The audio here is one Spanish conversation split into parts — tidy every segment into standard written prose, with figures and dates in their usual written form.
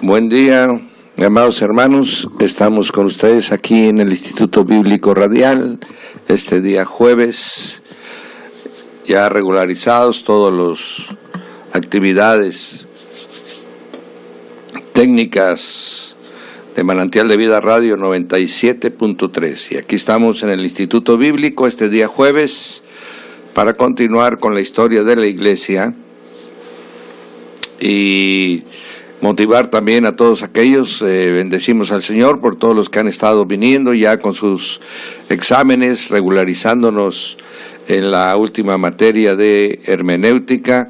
Buen día, amados hermanos. Estamos con ustedes aquí en el Instituto Bíblico Radial, este día jueves, ya regularizados todas las actividades técnicas de Manantial de Vida Radio 97.3. Y aquí estamos en el Instituto Bíblico este día jueves para continuar con la historia de la Iglesia y motivar también a todos aquellos. Bendecimos al Señor por todos los que han estado viniendo ya con sus exámenes, regularizándonos en la última materia de hermenéutica.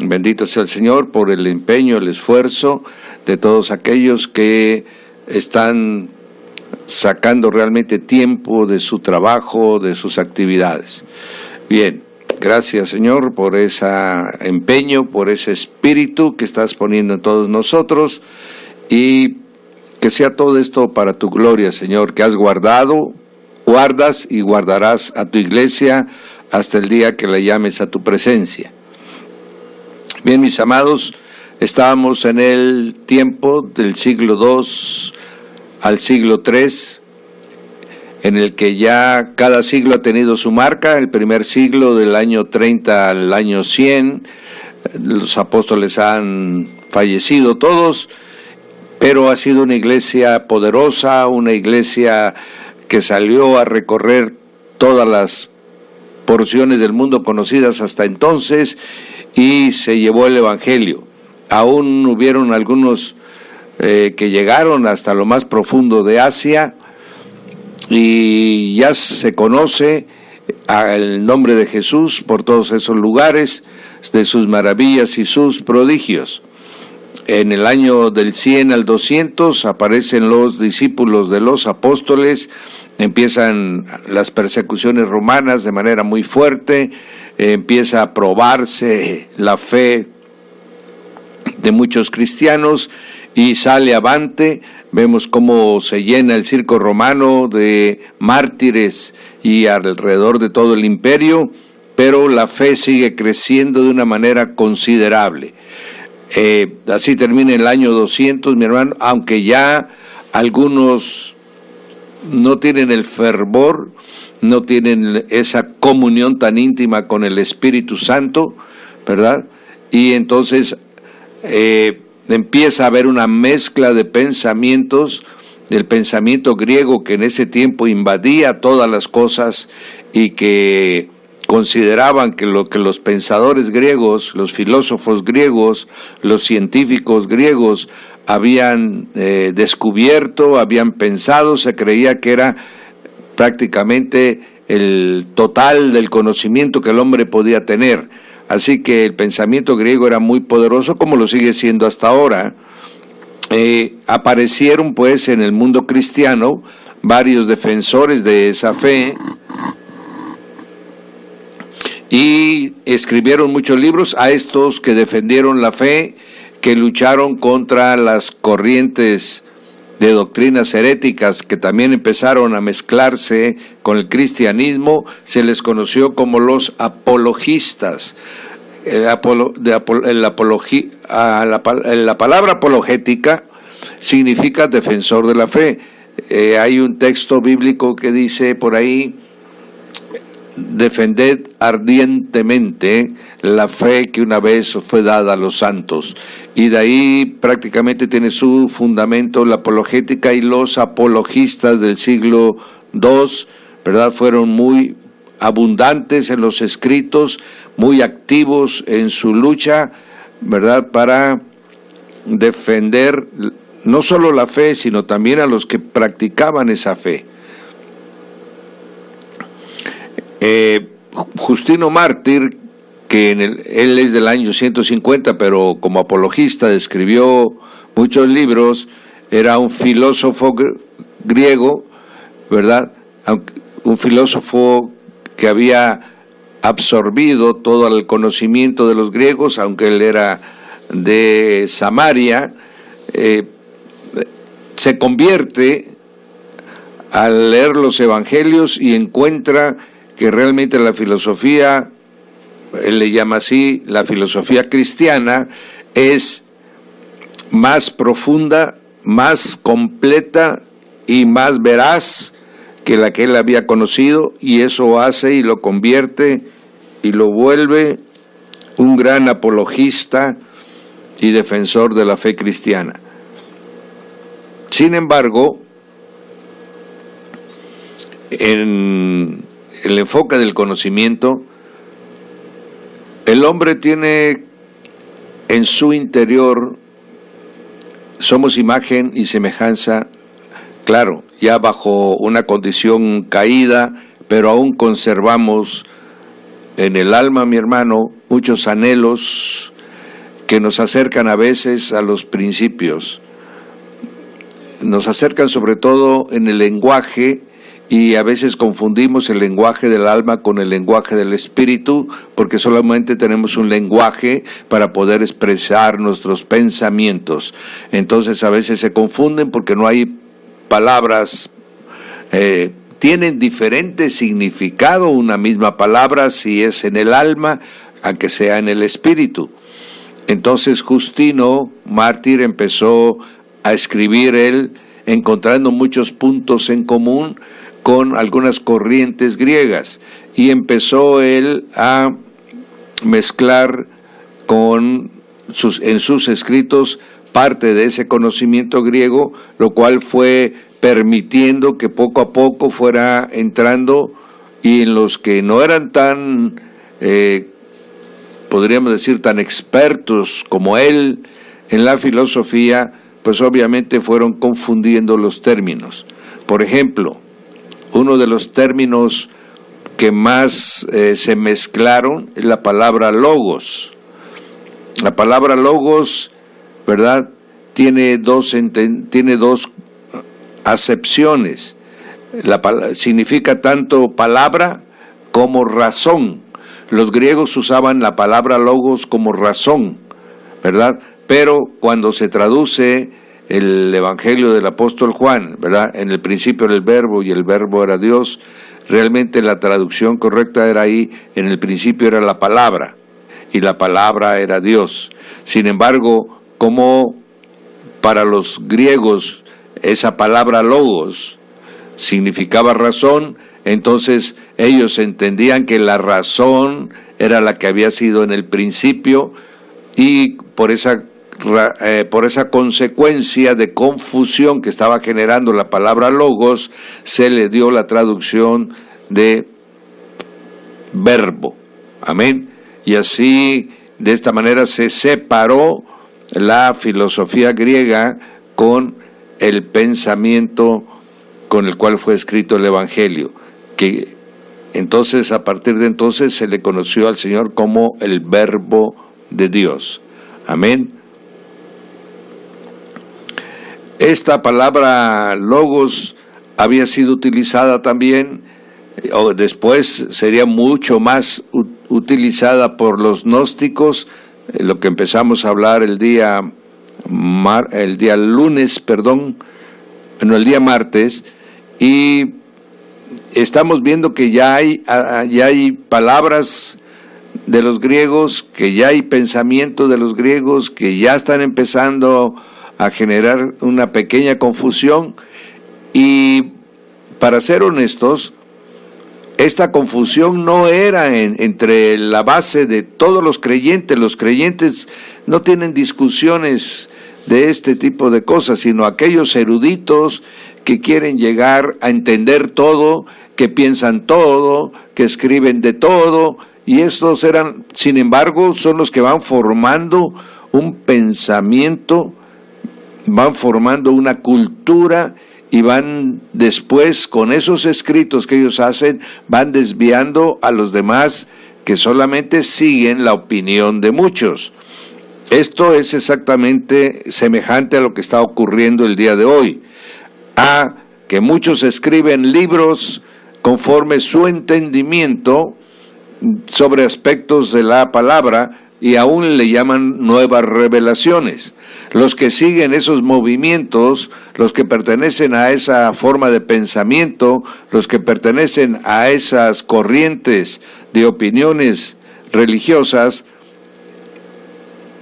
Bendito sea el Señor por el empeño, el esfuerzo de todos aquellos que están sacando realmente tiempo de su trabajo, de sus actividades. Bien, gracias Señor por ese empeño, por ese espíritu que estás poniendo en todos nosotros, y que sea todo esto para tu gloria, Señor, que has guardado, guardas y guardarás a tu iglesia hasta el día que la llames a tu presencia. Bien, mis amados, estábamos en el tiempo del siglo II al siglo III, en el que ya cada siglo ha tenido su marca. El primer siglo, del año 30 al año 100, los apóstoles han fallecido todos, pero ha sido una iglesia poderosa, una iglesia que salió a recorrer todas las porciones del mundo conocidas hasta entonces y se llevó el Evangelio. Aún hubieron algunos que llegaron hasta lo más profundo de Asia, y ya se conoce el nombre de Jesús por todos esos lugares, de sus maravillas y sus prodigios. En el año del 100 al 200 aparecen los discípulos de los apóstoles, empiezan las persecuciones romanas de manera muy fuerte, empieza a probarse la fe de muchos cristianos y sale avante. Vemos cómo se llena el circo romano de mártires y alrededor de todo el imperio, pero la fe sigue creciendo de una manera considerable. Así termina el año 200, mi hermano, aunque ya algunos no tienen el fervor, no tienen esa comunión tan íntima con el Espíritu Santo, ¿verdad? Y entonces empieza a haber una mezcla de pensamientos, del pensamiento griego que en ese tiempo invadía todas las cosas y que consideraban que lo que los pensadores griegos, los filósofos griegos, los científicos griegos habían descubierto, habían pensado, se creía que era prácticamente el total del conocimiento que el hombre podía tener. Así que el pensamiento griego era muy poderoso, como lo sigue siendo hasta ahora. Aparecieron pues en el mundo cristiano varios defensores de esa fe y escribieron muchos libros a estos que defendieron la fe, que lucharon contra las corrientes de doctrinas heréticas que también empezaron a mezclarse con el cristianismo. Se les conoció como los apologistas. La palabra apologética significa defensor de la fe. Hay un texto bíblico que dice por ahí: defended ardientemente la fe que una vez fue dada a los santos. Y de ahí prácticamente tiene su fundamento la apologética, y los apologistas del siglo II, ¿verdad?, fueron muy abundantes en los escritos, muy activos en su lucha, ¿verdad?, para defender no solo la fe, sino también a los que practicaban esa fe. Justino Mártir, que él es del año 150, pero como apologista escribió muchos libros, era un filósofo griego, ¿verdad?, un filósofo que había absorbido todo el conocimiento de los griegos, aunque él era de Samaria. Se convierte al leer los evangelios y encuentra que realmente la filosofía, él le llama así, la filosofía cristiana, es más profunda, más completa y más veraz que la que él había conocido, y eso hace y lo convierte y lo vuelve un gran apologista y defensor de la fe cristiana. Sin embargo, en el enfoque del conocimiento, el hombre tiene en su interior, somos imagen y semejanza, claro, ya bajo una condición caída, pero aún conservamos en el alma, mi hermano, muchos anhelos que nos acercan a veces a los principios. Nos acercan sobre todo en el lenguaje, y a veces confundimos el lenguaje del alma con el lenguaje del espíritu, porque solamente tenemos un lenguaje para poder expresar nuestros pensamientos. Entonces a veces se confunden porque no hay palabras, tienen diferente significado una misma palabra si es en el alma a que sea en el espíritu. Entonces Justino, mártir, empezó a escribir él, encontrando muchos puntos en común con algunas corrientes griegas, y empezó él a mezclar en sus escritos parte de ese conocimiento griego, lo cual fue permitiendo que poco a poco fuera entrando, y en los que no eran tan, podríamos decir, tan expertos como él en la filosofía, pues obviamente fueron confundiendo los términos. Por ejemplo, uno de los términos que más se mezclaron es la palabra logos. La palabra logos, ¿verdad?, tiene dos acepciones. Significa tanto palabra como razón. Los griegos usaban la palabra logos como razón, ¿verdad? Pero cuando se traduce el Evangelio del apóstol Juan, ¿verdad?, en el principio era el verbo y el verbo era Dios, realmente la traducción correcta era ahí, en el principio era la palabra y la palabra era Dios. Sin embargo, como para los griegos esa palabra logos significaba razón, entonces ellos entendían que la razón era la que había sido en el principio, y por esa consecuencia de confusión que estaba generando la palabra logos, se le dio la traducción de verbo. Amén. Y así, de esta manera, se separó la filosofía griega con el pensamiento con el cual fue escrito el Evangelio, que entonces, a partir de entonces, se le conoció al Señor como el Verbo de Dios. Amén. Esta palabra logos había sido utilizada también, o después sería mucho más utilizada por los gnósticos, lo que empezamos a hablar el día martes, y estamos viendo que ya hay palabras de los griegos, que ya hay pensamiento de los griegos, que ya están empezando a generar una pequeña confusión. Y para ser honestos, esta confusión no era entre la base de todos los creyentes. Los creyentes no tienen discusiones de este tipo de cosas, sino aquellos eruditos que quieren llegar a entender todo, que piensan todo, que escriben de todo, y estos sin embargo, son los que van formando un pensamiento, van formando una cultura, y van después, con esos escritos que ellos hacen, van desviando a los demás que solamente siguen la opinión de muchos. Esto es exactamente semejante a lo que está ocurriendo el día de hoy, a que muchos escriben libros conforme su entendimiento sobre aspectos de la palabra, y aún le llaman nuevas revelaciones. Los que siguen esos movimientos, los que pertenecen a esa forma de pensamiento, los que pertenecen a esas corrientes de opiniones religiosas,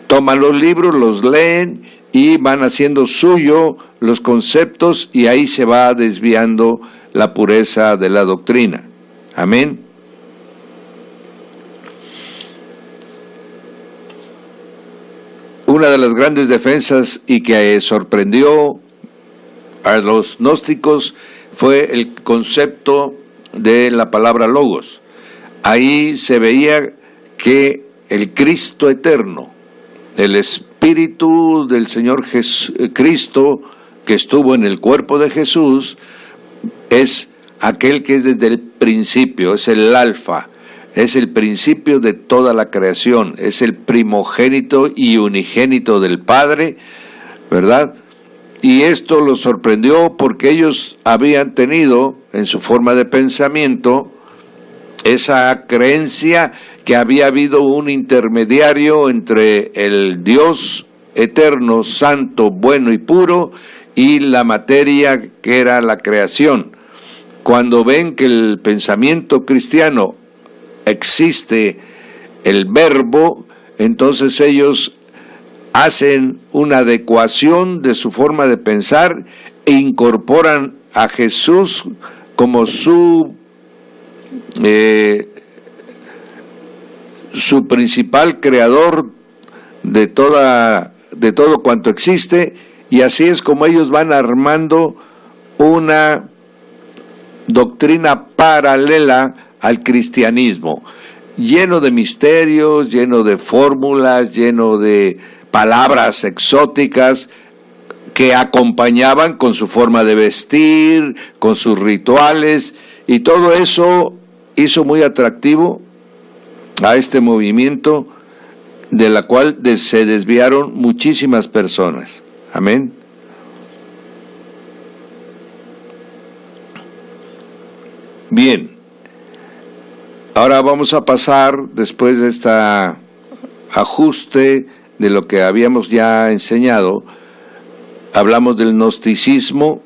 toman los libros, los leen y van haciendo suyo los conceptos y ahí se va desviando la pureza de la doctrina. Amén. Una de las grandes defensas y que sorprendió a los gnósticos fue el concepto de la palabra logos. Ahí se veía que el Cristo eterno, el Espíritu del Señor Cristo que estuvo en el cuerpo de Jesús, es aquel que es desde el principio, es el alfa, es el principio de toda la creación, es el primogénito y unigénito del Padre, ¿verdad? Y esto los sorprendió porque ellos habían tenido en su forma de pensamiento esa creencia que había habido un intermediario entre el Dios eterno, santo, bueno y puro y la materia que era la creación. Cuando ven que el pensamiento cristiano existe el verbo, entonces ellos hacen una adecuación de su forma de pensar e incorporan a Jesús como su principal creador de todo cuanto existe, y así es como ellos van armando una doctrina paralela al cristianismo, lleno de misterios, lleno de fórmulas, lleno de palabras exóticas que acompañaban con su forma de vestir, con sus rituales, y todo eso hizo muy atractivo a este movimiento de la cual se desviaron muchísimas personas. Amén. Bien, ahora vamos a pasar, después de este ajuste de lo que habíamos ya enseñado, hablamos del gnosticismo,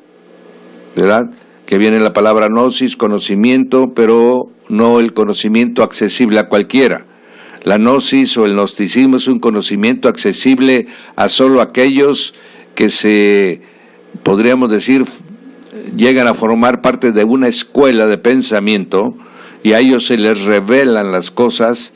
¿verdad? Que viene la palabra gnosis, conocimiento, pero no el conocimiento accesible a cualquiera. La gnosis o el gnosticismo es un conocimiento accesible a solo aquellos que podríamos decir, llegan a formar parte de una escuela de pensamiento, y a ellos se les revelan las cosas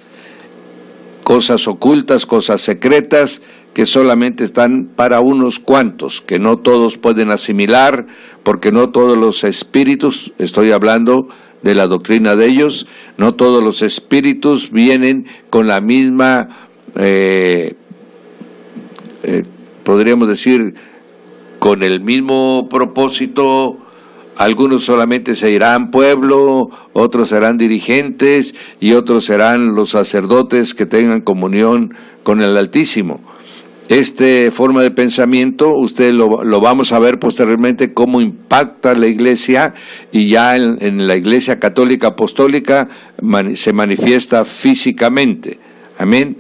ocultas, cosas secretas, que solamente están para unos cuantos, que no todos pueden asimilar, porque no todos los espíritus, estoy hablando de la doctrina de ellos, no todos los espíritus vienen con la misma, podríamos decir, con el mismo propósito. Algunos solamente se irán pueblo, otros serán dirigentes y otros serán los sacerdotes que tengan comunión con el Altísimo. Esta forma de pensamiento, usted lo vamos a ver posteriormente cómo impacta la Iglesia, y ya en la Iglesia Católica Apostólica se manifiesta físicamente. Amén.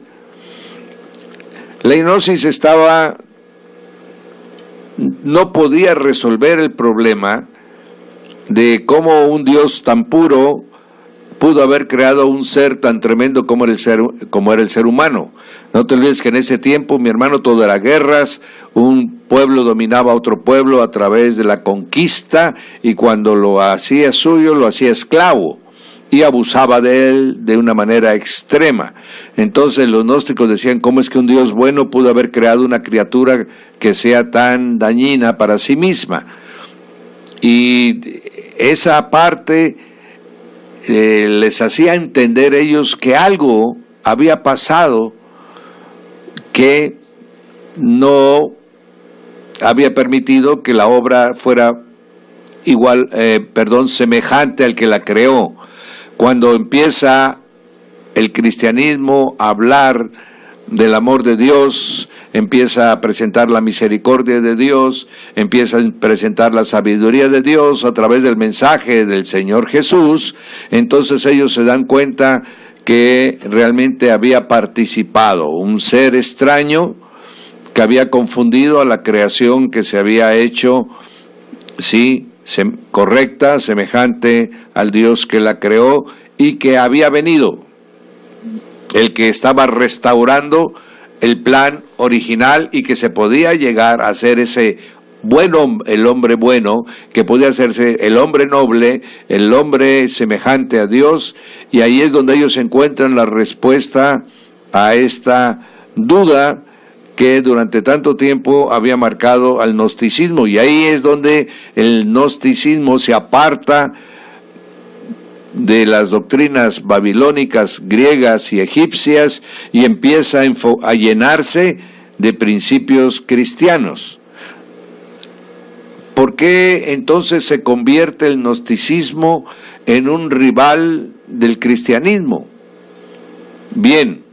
La gnosis no podía resolver el problema de cómo un Dios tan puro pudo haber creado un ser tan tremendo como era el ser humano. No te olvides que en ese tiempo, mi hermano, todo era guerras, un pueblo dominaba a otro pueblo a través de la conquista, y cuando lo hacía suyo, lo hacía esclavo, y abusaba de él de una manera extrema. Entonces los gnósticos decían, ¿cómo es que un Dios bueno pudo haber creado una criatura que sea tan dañina para sí misma? Y esa parte les hacía entender ellos que algo había pasado que no había permitido que la obra fuera semejante al que la creó. Cuando empieza el cristianismo a hablar del amor de Dios, empieza a presentar la misericordia de Dios, empieza a presentar la sabiduría de Dios a través del mensaje del Señor Jesús, entonces ellos se dan cuenta que realmente había participado un ser extraño que había confundido a la creación que se había hecho, sí, correcta, semejante al Dios que la creó, y que había venido el que estaba restaurando el plan original y que se podía llegar a ser ese el hombre bueno, que podía hacerse el hombre noble, el hombre semejante a Dios, y ahí es donde ellos encuentran la respuesta a esta duda que durante tanto tiempo había marcado al gnosticismo, y ahí es donde el gnosticismo se aparta de las doctrinas babilónicas, griegas y egipcias y empieza a llenarse de principios cristianos. ¿Por qué entonces se convierte el gnosticismo en un rival del cristianismo? Bien,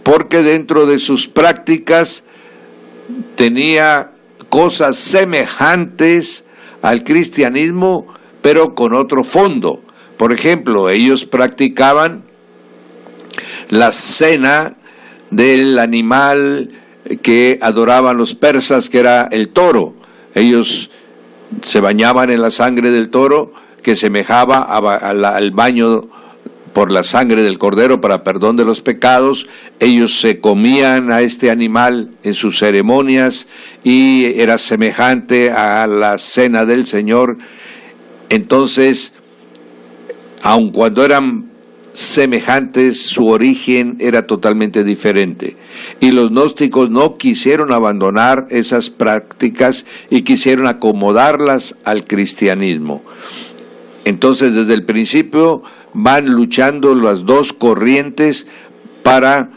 porque dentro de sus prácticas tenía cosas semejantes al cristianismo, pero con otro fondo. Por ejemplo, ellos practicaban la cena del animal que adoraban los persas, que era el toro. Ellos se bañaban en la sangre del toro, que semejaba al baño por la sangre del cordero para perdón de los pecados. Ellos se comían a este animal en sus ceremonias y era semejante a la cena del Señor. Entonces, aun cuando eran semejantes, su origen era totalmente diferente. Y los gnósticos no quisieron abandonar esas prácticas y quisieron acomodarlas al cristianismo. Entonces, desde el principio van luchando las dos corrientes para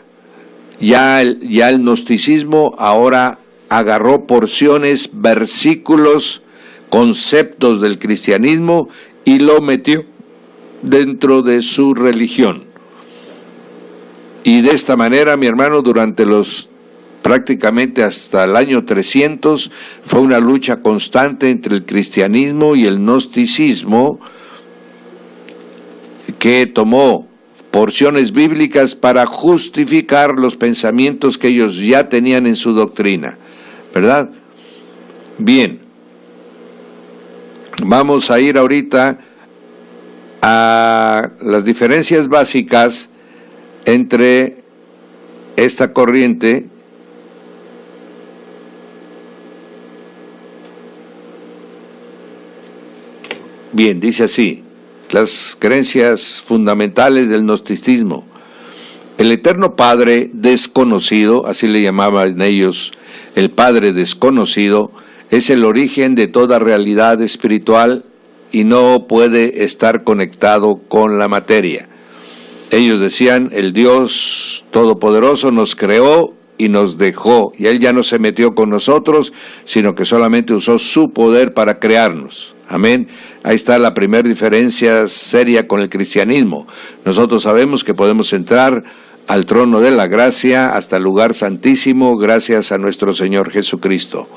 ya el gnosticismo ahora agarró porciones, versículos, conceptos del cristianismo y lo metió dentro de su religión. Y de esta manera, mi hermano, durante prácticamente hasta el año 300, fue una lucha constante entre el cristianismo y el gnosticismo, que tomó porciones bíblicas para justificar los pensamientos que ellos ya tenían en su doctrina, ¿verdad? Bien, vamos a ir ahorita a las diferencias básicas entre esta corriente bien, dice así: las creencias fundamentales del gnosticismo. El eterno Padre desconocido, así le llamaban ellos, el Padre desconocido, es el origen de toda realidad espiritual y no puede estar conectado con la materia. Ellos decían, el Dios Todopoderoso nos creó y nos dejó, y Él ya no se metió con nosotros, sino que solamente usó su poder para crearnos. Amén. Ahí está la primera diferencia seria con el cristianismo. Nosotros sabemos que podemos entrar al trono de la gracia, hasta el lugar santísimo, gracias a nuestro Señor Jesucristo.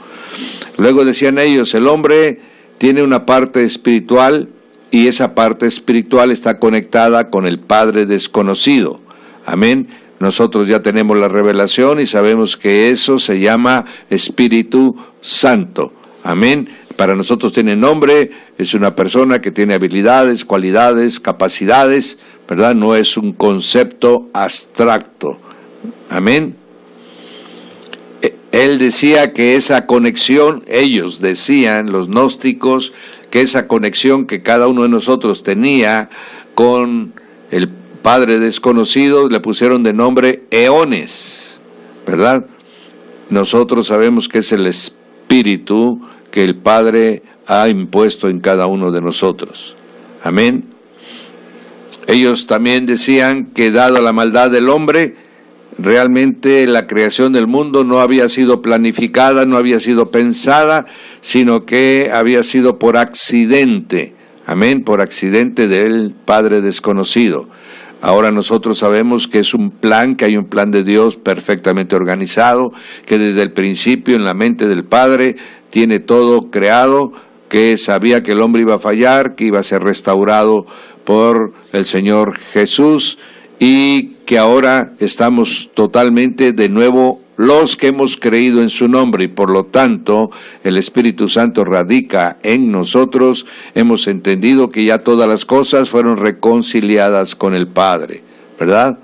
Luego decían ellos, el hombre tiene una parte espiritual y esa parte espiritual está conectada con el Padre desconocido. Amén. Nosotros ya tenemos la revelación y sabemos que eso se llama Espíritu Santo. Amén. Para nosotros tiene nombre, es una persona que tiene habilidades, cualidades, capacidades, ¿verdad? No es un concepto abstracto. Amén. Él decía que esa conexión, ellos decían, los gnósticos, que esa conexión que cada uno de nosotros tenía con el Padre desconocido, le pusieron de nombre eones, ¿verdad? Nosotros sabemos que es el Espíritu que el Padre ha impuesto en cada uno de nosotros. Amén. Ellos también decían que dado la maldad del hombre, realmente la creación del mundo no había sido planificada, no había sido pensada, sino que había sido por accidente. Amén, por accidente del Padre desconocido. Ahora nosotros sabemos que es un plan, que hay un plan de Dios perfectamente organizado, que desde el principio en la mente del Padre tiene todo creado, que sabía que el hombre iba a fallar, que iba a ser restaurado por el Señor Jesús y que ahora estamos totalmente de nuevo los que hemos creído en su nombre y por lo tanto el Espíritu Santo radica en nosotros, hemos entendido que ya todas las cosas fueron reconciliadas con el Padre, ¿verdad?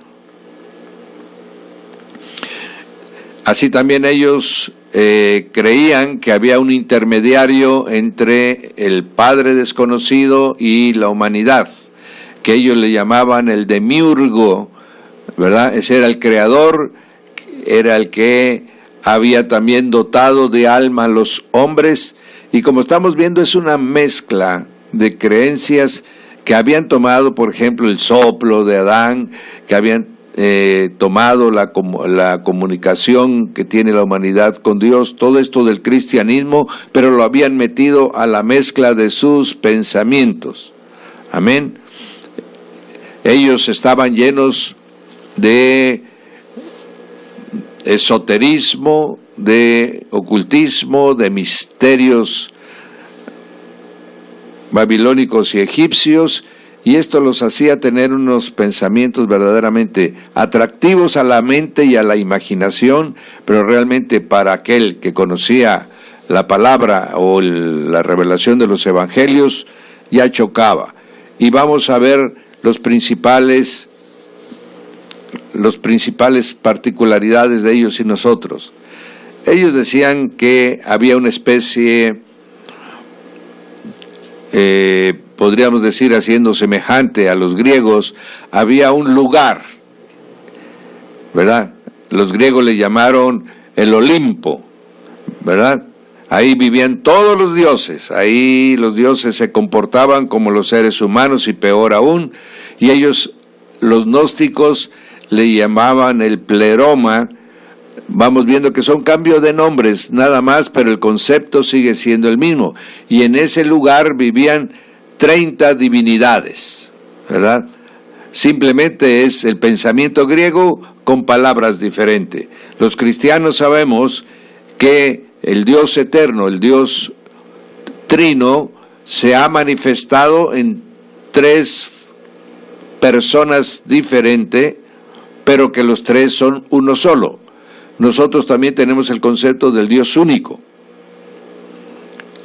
Así también ellos creían que había un intermediario entre el Padre desconocido y la humanidad, que ellos le llamaban el demiurgo, ¿verdad? Ese era el creador, era el que había también dotado de alma a los hombres, y como estamos viendo es una mezcla de creencias que habían tomado, por ejemplo, el soplo de Adán, que habían tomado la comunicación que tiene la humanidad con Dios, todo esto del cristianismo, pero lo habían metido a la mezcla de sus pensamientos. Amén. Ellos estaban llenos de esoterismo, de ocultismo, de misterios babilónicos y egipcios, y esto los hacía tener unos pensamientos verdaderamente atractivos a la mente y a la imaginación, pero realmente para aquel que conocía la palabra o la revelación de los evangelios ya chocaba. Y vamos a ver los principales particularidades de ellos y nosotros. Ellos decían que había una especie, podríamos decir, haciendo semejante a los griegos, había un lugar, ¿verdad? Los griegos le llamaron el Olimpo, ¿verdad? Ahí vivían todos los dioses, ahí los dioses se comportaban como los seres humanos y peor aún, y ellos, los gnósticos, le llamaban el pleroma. Vamos viendo que son cambios de nombres nada más, pero el concepto sigue siendo el mismo. Y en ese lugar vivían 30 divinidades, ¿verdad? Simplemente es el pensamiento griego con palabras diferentes. Los cristianos sabemos que el Dios eterno, el Dios trino, se ha manifestado en 3 personas diferentes, pero que los 3 son uno solo. Nosotros también tenemos el concepto del Dios único,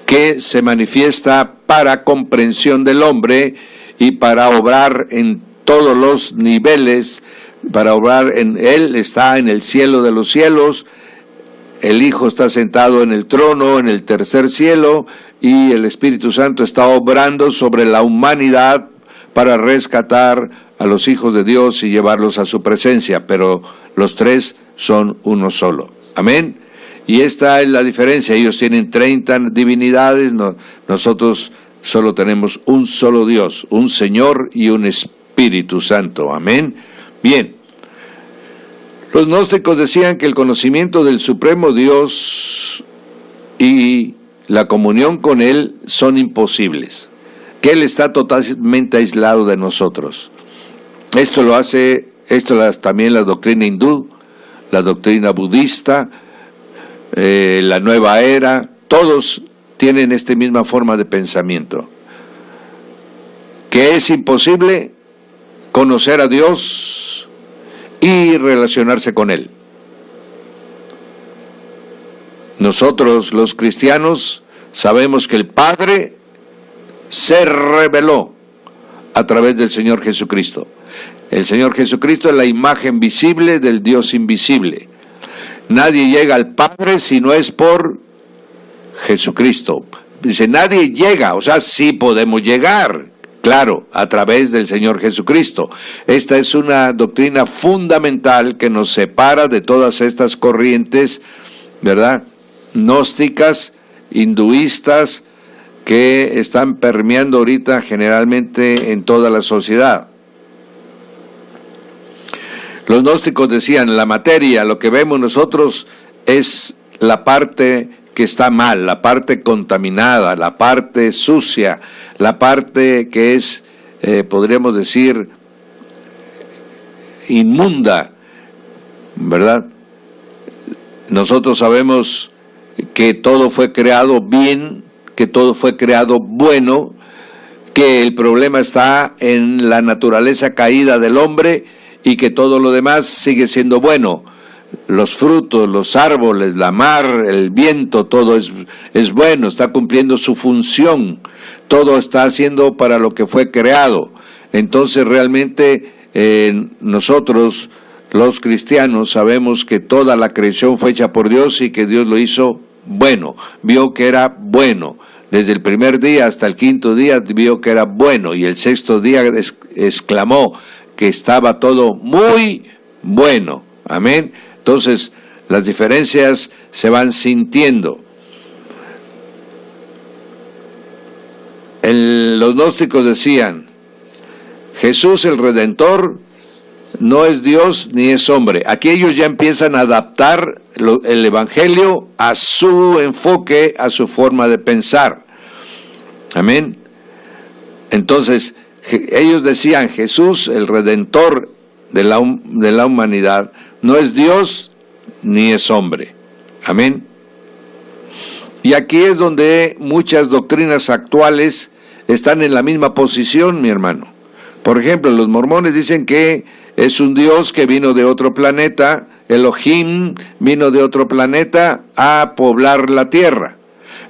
que se manifiesta para comprensión del hombre y para obrar en todos los niveles, para obrar en Él, está en el cielo de los cielos, el Hijo está sentado en el trono, en el tercer cielo, y el Espíritu Santo está obrando sobre la humanidad para rescatar a los hijos de Dios y llevarlos a su presencia, pero los 3 son uno solo. Amén. Y esta es la diferencia. Ellos tienen 30 divinidades, nosotros solo tenemos un solo Dios, un Señor y un Espíritu Santo. Amén. Bien. Los gnósticos decían que el conocimiento del Supremo Dios y la comunión con Él son imposibles, que Él está totalmente aislado de nosotros. Esto lo hace, también la doctrina hindú, la doctrina budista, la nueva era, todos tienen esta misma forma de pensamiento, que es imposible conocer a Dios y relacionarse con Él. Nosotros, los cristianos, sabemos que el Padre se reveló a través del Señor Jesucristo. El Señor Jesucristo es la imagen visible del Dios invisible. Nadie llega al Padre si no es por Jesucristo. Dice, nadie llega, o sea, sí podemos llegar, claro, a través del Señor Jesucristo. Esta es una doctrina fundamental que nos separa de todas estas corrientes, ¿verdad?, gnósticas, hinduistas, que están permeando ahorita generalmente en toda la sociedad. Los gnósticos decían, la materia, lo que vemos nosotros es la parte que está mal, la parte contaminada, la parte sucia, la parte que es, podríamos decir, inmunda, ¿verdad? Nosotros sabemos que todo fue creado bien, que todo fue creado bueno, que el problema está en la naturaleza caída del hombre y que todo lo demás sigue siendo bueno. Los frutos, los árboles, la mar, el viento, todo es bueno, está cumpliendo su función, todo está haciendo para lo que fue creado. Entonces realmente nosotros, los cristianos sabemos que toda la creación fue hecha por Dios y que Dios lo hizo bueno, vio que era bueno. Desde el primer día hasta el quinto día vio que era bueno, y el sexto día exclamó que estaba todo muy bueno. Amén. Entonces, las diferencias se van sintiendo. Los gnósticos decían, Jesús el Redentor no es Dios ni es hombre. Aquí ellos ya empiezan a adaptar el Evangelio a su enfoque, a su forma de pensar. Amén. Entonces, ellos decían, Jesús, el Redentor de la humanidad, no es Dios ni es hombre. Amén. Y aquí es donde muchas doctrinas actuales están en la misma posición, mi hermano. Por ejemplo, los mormones dicen que es un Dios que vino de otro planeta, Elohim vino de otro planeta a poblar la tierra.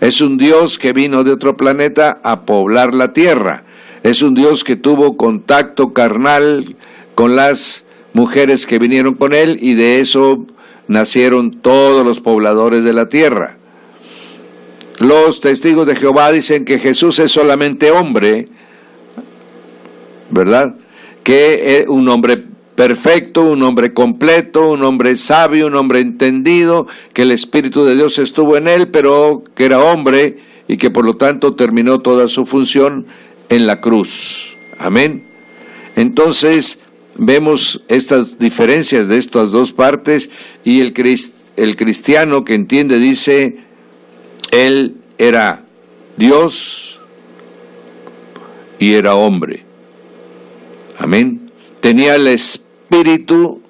Es un Dios que vino de otro planeta a poblar la tierra. Es un Dios que tuvo contacto carnal con las mujeres que vinieron con él, y de eso nacieron todos los pobladores de la tierra. Los testigos de Jehová dicen que Jesús es solamente hombre, ¿verdad? Que es un hombre perfecto, un hombre completo, un hombre sabio, un hombre entendido, que el Espíritu de Dios estuvo en él, pero que era hombre y que por lo tanto terminó toda su función en la cruz. Amén. Entonces vemos estas diferencias de estas dos partes, y el cristiano que entiende dice, él era Dios y era hombre. Amén. Tenía el espíritu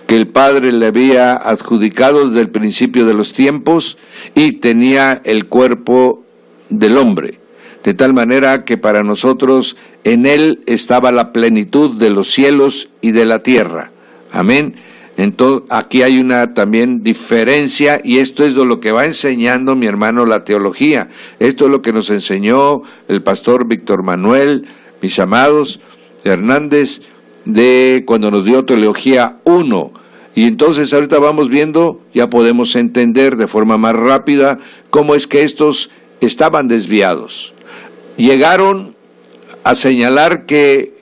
que el Padre le había adjudicado desde el principio de los tiempos, y tenía el cuerpo del hombre, de tal manera que para nosotros en él estaba la plenitud de los cielos y de la tierra. Amén. Entonces, aquí hay una también diferencia, y esto es de lo que va enseñando, mi hermano, la teología. Esto es lo que nos enseñó el pastor Víctor Manuel, mis amados, Hernández, de cuando nos dio Teología 1. Y entonces ahorita vamos viendo, ya podemos entender de forma más rápida cómo es que estos estaban desviados. Llegaron a señalar que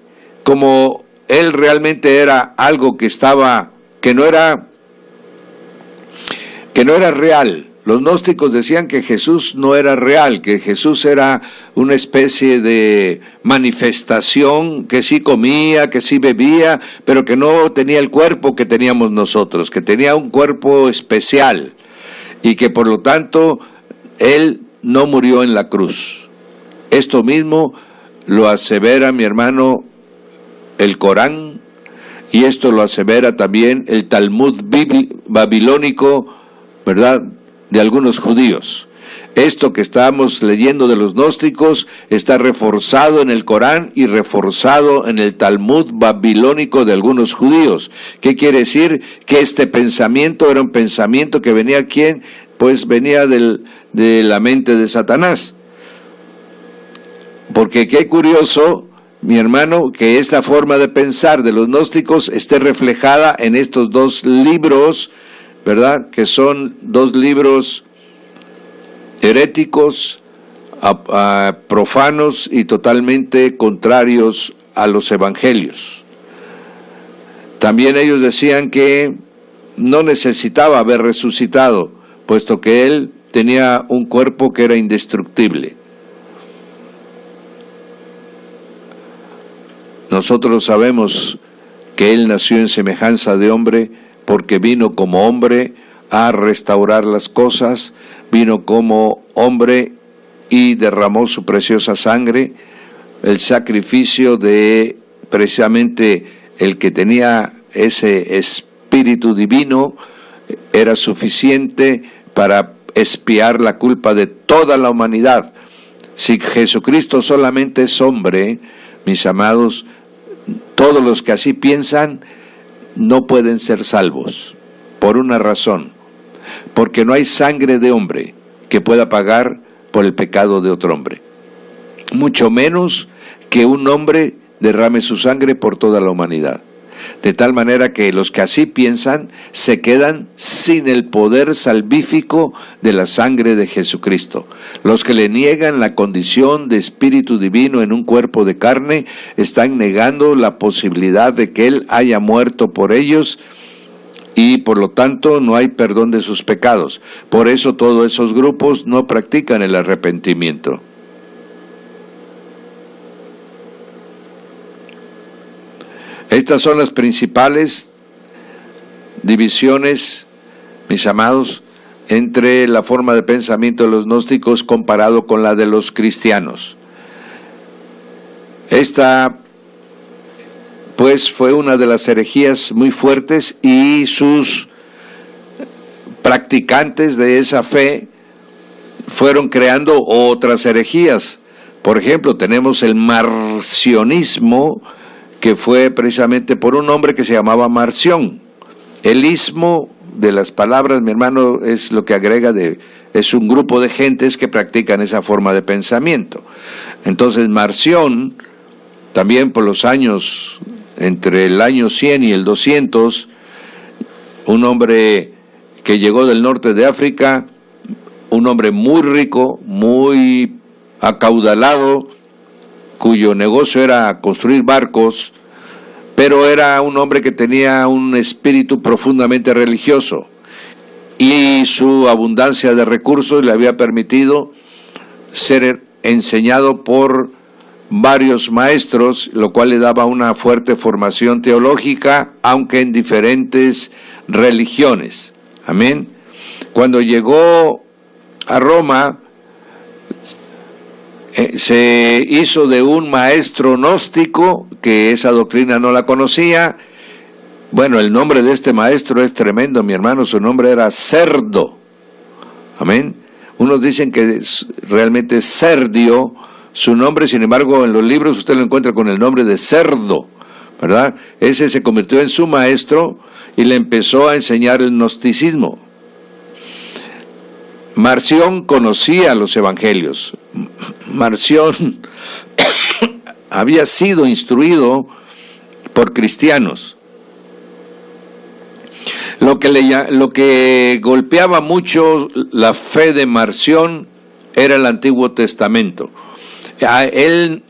como él realmente era algo que no era real. Los gnósticos decían que Jesús no era real, que Jesús era una especie de manifestación, que sí comía, que sí bebía, pero que no tenía el cuerpo que teníamos nosotros, que tenía un cuerpo especial, y que por lo tanto él no murió en la cruz. Esto mismo lo asevera, mi hermano, el Corán, y esto lo asevera también el Talmud babilónico, ¿verdad?, de algunos judíos. Esto que estamos leyendo de los gnósticos está reforzado en el Corán y reforzado en el Talmud babilónico de algunos judíos. ¿Qué quiere decir? Que este pensamiento era un pensamiento que venía ¿quién? Pues venía de la mente de Satanás. Porque qué curioso, mi hermano, que esta forma de pensar de los gnósticos esté reflejada en estos dos libros, ¿verdad? Que son dos libros heréticos, profanos y totalmente contrarios a los evangelios. También ellos decían que no necesitaba haber resucitado, puesto que él tenía un cuerpo que era indestructible. Nosotros sabemos que él nació en semejanza de hombre, porque vino como hombre a restaurar las cosas, vino como hombre y derramó su preciosa sangre. El sacrificio de precisamente el que tenía ese espíritu divino era suficiente para expiar la culpa de toda la humanidad. Si Jesucristo solamente es hombre, mis amados, todos los que así piensan no pueden ser salvos, por una razón, porque no hay sangre de hombre que pueda pagar por el pecado de otro hombre, mucho menos que un hombre derrame su sangre por toda la humanidad. de tal manera que los que así piensan se quedan sin el poder salvífico de la sangre de Jesucristo. Los que le niegan la condición de espíritu divino en un cuerpo de carne están negando la posibilidad de que Él haya muerto por ellos, y por lo tanto no hay perdón de sus pecados. Por eso todos esos grupos no practican el arrepentimiento. Estas son las principales divisiones, mis amados, entre la forma de pensamiento de los gnósticos comparado con la de los cristianos. Esta, pues, fue una de las herejías muy fuertes, y sus practicantes de esa fe fueron creando otras herejías. Por ejemplo, tenemos el marcionismo, que fue precisamente por un hombre que se llamaba Marción. El ismo de las palabras, mi hermano, es lo que agrega es un grupo de gentes que practican esa forma de pensamiento. Entonces Marción, también por los años, entre el año 100 y el 200, un hombre que llegó del norte de África, un hombre muy rico, muy acaudalado, cuyo negocio era construir barcos, pero era un hombre que tenía un espíritu profundamente religioso, y su abundancia de recursos le había permitido ser enseñado por varios maestros, lo cual le daba una fuerte formación teológica, aunque en diferentes religiones. Amén. Cuando llegó a Roma, se hizo de un maestro gnóstico, que esa doctrina no la conocía. Bueno, el nombre de este maestro es tremendo, mi hermano. Su nombre era Cerdo. Amén. Unos dicen que realmente es Serdio su nombre, sin embargo en los libros usted lo encuentra con el nombre de Cerdo, ¿verdad? Ese se convirtió en su maestro y le empezó a enseñar el gnosticismo. Marción conocía los evangelios. Marción había sido instruido por cristianos. Lo que golpeaba mucho la fe de Marción era el Antiguo Testamento. Él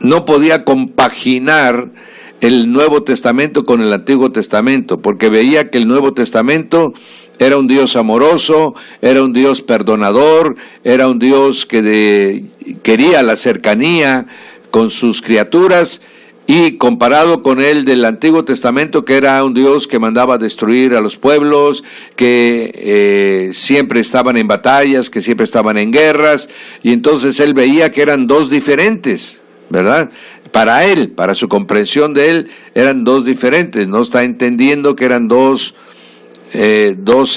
no podía compaginar el Nuevo Testamento con el Antiguo Testamento, porque veía que el Nuevo Testamento era un Dios amoroso, era un Dios perdonador, era un Dios que quería la cercanía con sus criaturas, y comparado con el del Antiguo Testamento, que era un Dios que mandaba destruir a los pueblos, que siempre estaban en batallas, que siempre estaban en guerras, y entonces él veía que eran dos diferentes, ¿verdad? Para él, para su comprensión de él, eran dos diferentes. No está entendiendo que eran dos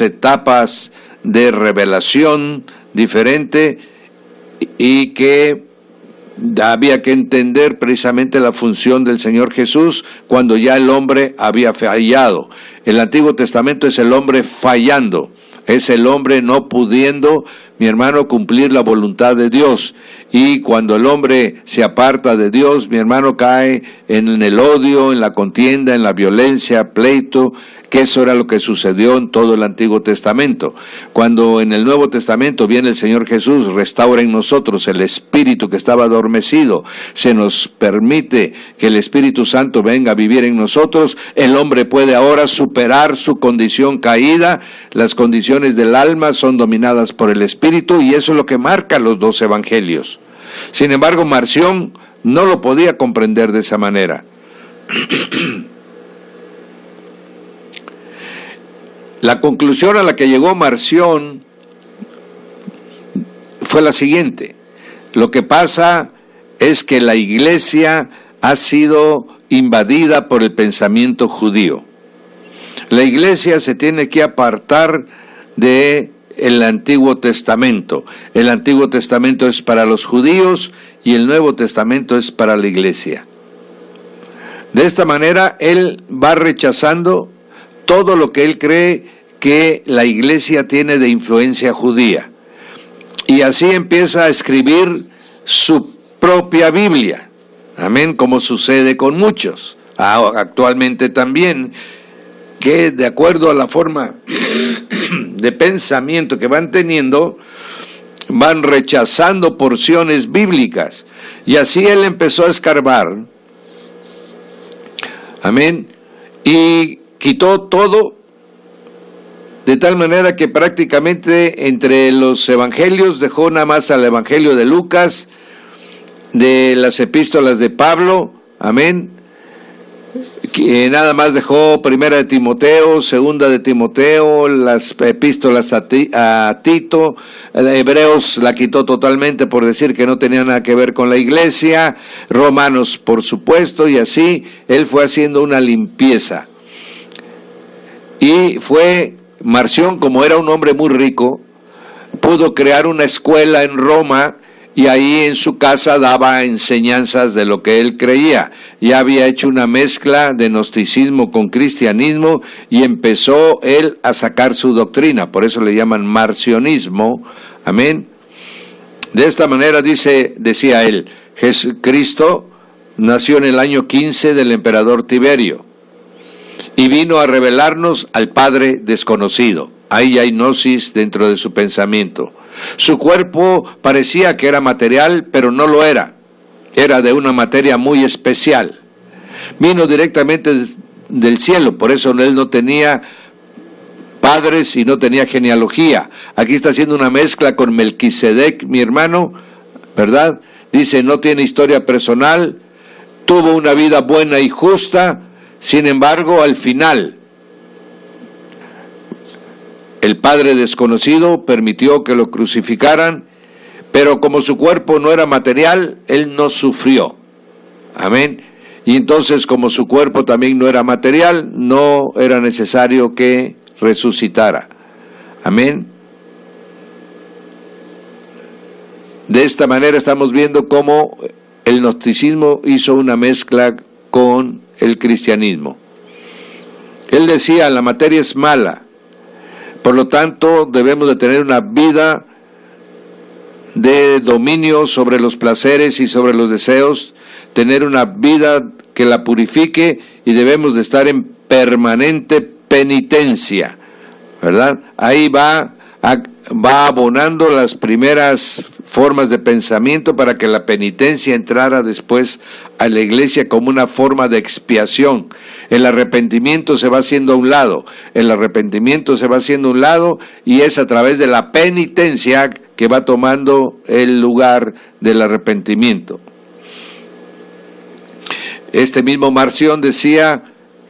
etapas de revelación diferente, y que había que entender precisamente la función del Señor Jesús cuando ya el hombre había fallado. El Antiguo Testamento es el hombre fallando, es el hombre no pudiendo, mi hermano, cumplir la voluntad de Dios. Y cuando el hombre se aparta de Dios, mi hermano, cae en el odio, en la contienda, en la violencia, pleito, que eso era lo que sucedió en todo el Antiguo Testamento. Cuando en el Nuevo Testamento viene el Señor Jesús, restaura en nosotros el espíritu que estaba adormecido, se nos permite que el Espíritu Santo venga a vivir en nosotros, el hombre puede ahora superar su condición caída. Las condiciones del alma son dominadas por el Espíritu, y eso es lo que marca los dos evangelios. Sin embargo, Marción no lo podía comprender de esa manera. La conclusión a la que llegó Marción fue la siguiente: lo que pasa es que la iglesia ha sido invadida por el pensamiento judío. La iglesia se tiene que apartar de el Antiguo Testamento. El Antiguo Testamento es para los judíos y el Nuevo Testamento es para la iglesia. De esta manera él va rechazando todo lo que él cree que la iglesia tiene de influencia judía, y así empieza a escribir su propia Biblia. Amén, como sucede con muchos, actualmente también, que de acuerdo a la forma de pensamiento que van teniendo, van rechazando porciones bíblicas. Y así él empezó a escarbar, amén, y quitó todo, de tal manera que prácticamente entre los evangelios dejó nada más al evangelio de Lucas, de las epístolas de Pablo, amén, que nada más dejó primera de Timoteo, segunda de Timoteo, las epístolas a Tito, Hebreos la quitó totalmente por decir que no tenía nada que ver con la iglesia, Romanos por supuesto, y así él fue haciendo una limpieza. Y fue Marción, como era un hombre muy rico, pudo crear una escuela en Roma, y ahí en su casa daba enseñanzas de lo que él creía. Ya había hecho una mezcla de gnosticismo con cristianismo y empezó él a sacar su doctrina. Por eso le llaman marcionismo. Amén. De esta manera decía él, Jesucristo nació en el año 15 del emperador Tiberio y vino a revelarnos al Padre desconocido. Ahí hay gnosis dentro de su pensamiento. Su cuerpo parecía que era material, pero no lo era. Era de una materia muy especial. Vino directamente del cielo, por eso él no tenía padres y no tenía genealogía. Aquí está haciendo una mezcla con Melquisedec, mi hermano, ¿verdad? Dice, no tiene historia personal, tuvo una vida buena y justa, sin embargo, al final, el Padre desconocido permitió que lo crucificaran, pero como su cuerpo no era material, él no sufrió. Amén. Y entonces, como su cuerpo también no era material, no era necesario que resucitara. Amén. De esta manera estamos viendo cómo el gnosticismo hizo una mezcla con el cristianismo. Él decía, la materia es mala. Por lo tanto, debemos de tener una vida de dominio sobre los placeres y sobre los deseos, tener una vida que la purifique y debemos de estar en permanente penitencia, ¿verdad? Ahí va abonando las primeras formas de pensamiento para que la penitencia entrara después a la iglesia como una forma de expiación. El arrepentimiento se va haciendo a un lado, y es a través de la penitencia que va tomando el lugar del arrepentimiento. Este mismo Marción decía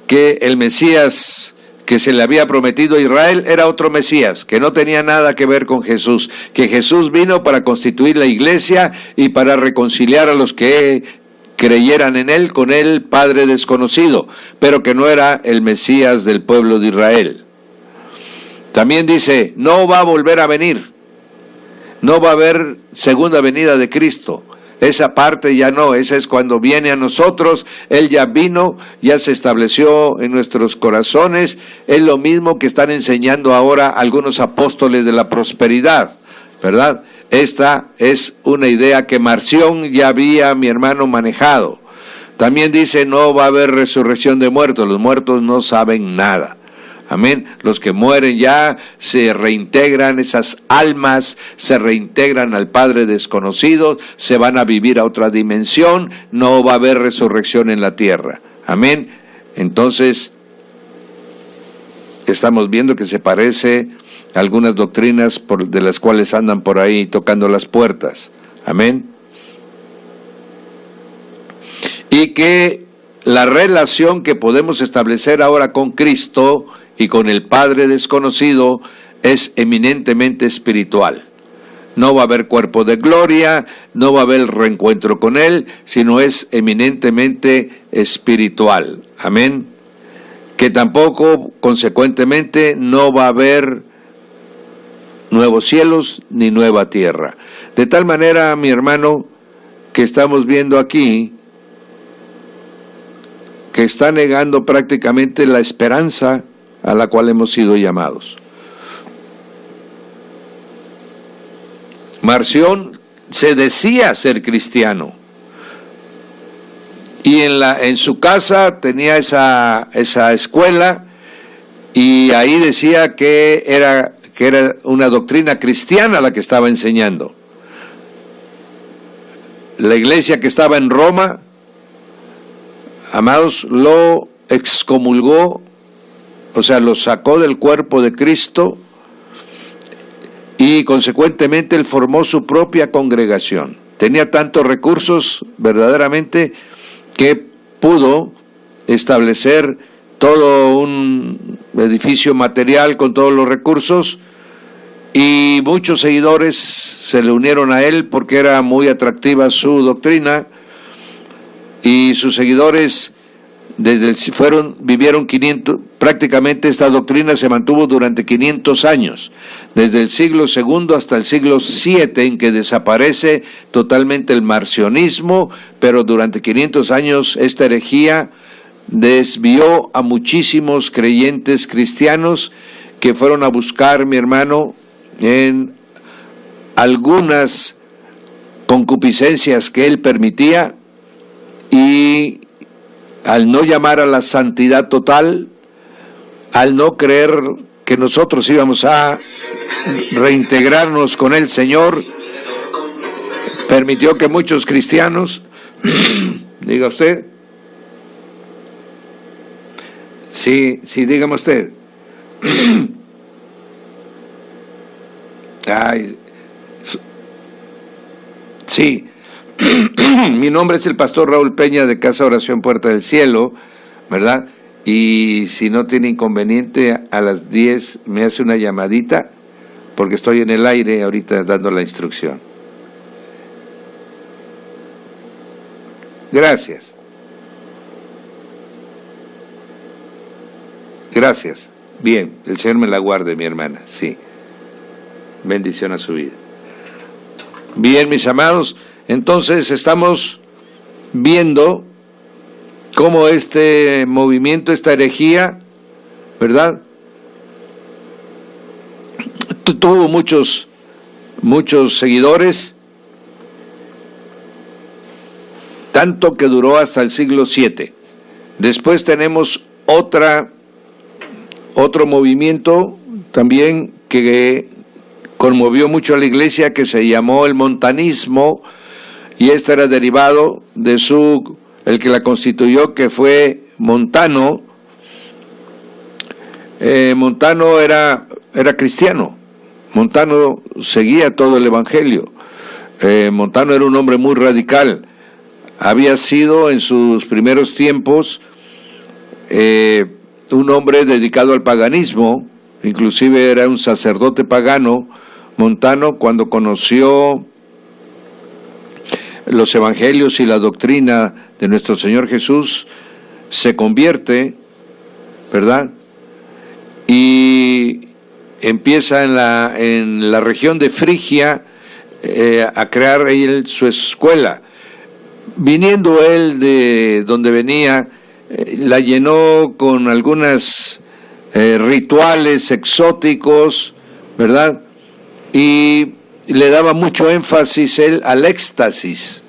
que el Mesías que se le había prometido a Israel era otro Mesías, que no tenía nada que ver con Jesús, que Jesús vino para constituir la iglesia y para reconciliar a los que creyeran en él con el Padre desconocido, pero que no era el Mesías del pueblo de Israel. También dice, no va a volver a venir, no va a haber segunda venida de Cristo. Esa parte ya no, esa es cuando viene a nosotros, Él ya vino, ya se estableció en nuestros corazones. Es lo mismo que están enseñando ahora algunos apóstoles de la prosperidad, ¿verdad? Esta es una idea que Marción ya había, mi hermano, manejado. También dice, no va a haber resurrección de muertos, los muertos no saben nada. Amén. Los que mueren ya se reintegran, esas almas se reintegran al Padre desconocido, se van a vivir a otra dimensión, no va a haber resurrección en la tierra. Amén. Entonces, estamos viendo que se parece a algunas doctrinas de las cuales andan por ahí tocando las puertas. Amén. Y que la relación que podemos establecer ahora con Cristo y con el Padre desconocido es eminentemente espiritual. No va a haber cuerpo de gloria, no va a haber reencuentro con Él, sino es eminentemente espiritual. Amén. Que tampoco, consecuentemente, no va a haber nuevos cielos ni nueva tierra. De tal manera, mi hermano, que estamos viendo aquí, que está negando prácticamente la esperanza a la cual hemos sido llamados. Marción se decía ser cristiano Y en su casa tenía esa escuela, y ahí decía que era una doctrina cristiana la que estaba enseñando. La iglesia que estaba en Roma, amados, lo excomulgó, o sea, lo sacó del cuerpo de Cristo, y consecuentemente él formó su propia congregación. Tenía tantos recursos verdaderamente que pudo establecer todo un edificio material con todos los recursos, y muchos seguidores se le unieron a él porque era muy atractiva su doctrina, y sus seguidores vivieron 500, prácticamente esta doctrina se mantuvo durante 500 años, desde el siglo II hasta el siglo VII, en que desaparece totalmente el marcionismo, pero durante 500 años esta herejía desvió a muchísimos creyentes cristianos que fueron a buscar, mi hermano, en algunas concupiscencias que él permitía, y al no llamar a la santidad total, al no creer que nosotros íbamos a reintegrarnos con el Señor, permitió que muchos cristianos, diga usted, sí, dígame usted, ay, sí, mi nombre es el pastor Raúl Peña de Casa Oración Puerta del Cielo, ¿verdad? Y si no tiene inconveniente, a las 10 me hace una llamadita, porque estoy en el aire ahorita dando la instrucción. Gracias. Gracias. Bien, el Señor me la guarde, mi hermana, sí. Bendición a su vida. Bien, mis amados, entonces estamos viendo cómo este movimiento, esta herejía, ¿verdad?, tuvo muchos seguidores, tanto que duró hasta el siglo VII. Después tenemos otro movimiento también que conmovió mucho a la iglesia, que se llamó el montanismo, y este era derivado de el que la constituyó, que fue Montano. Montano era cristiano. Montano seguía todo el evangelio. Montano era un hombre muy radical. Había sido en sus primeros tiempos un hombre dedicado al paganismo, inclusive era un sacerdote pagano. Montano, cuando conoció los evangelios y la doctrina de nuestro Señor Jesús, se convierte, ¿verdad?, y empieza en la región de Frigia a crear él su escuela. Viniendo él de donde venía, la llenó con algunos rituales exóticos, ¿verdad?, y le daba mucho énfasis él al éxtasis.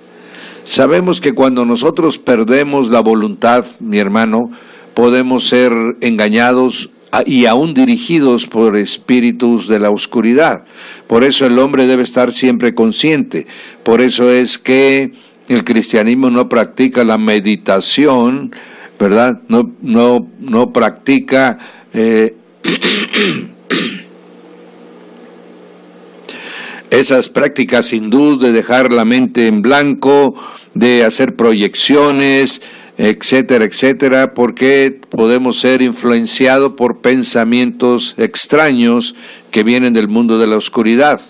Sabemos que cuando nosotros perdemos la voluntad, mi hermano, podemos ser engañados y aún dirigidos por espíritus de la oscuridad. Por eso el hombre debe estar siempre consciente. Por eso es que el cristianismo no practica la meditación, ¿verdad? No practica esas prácticas hindús de dejar la mente en blanco, de hacer proyecciones, etcétera, etcétera, porque podemos ser influenciados por pensamientos extraños que vienen del mundo de la oscuridad.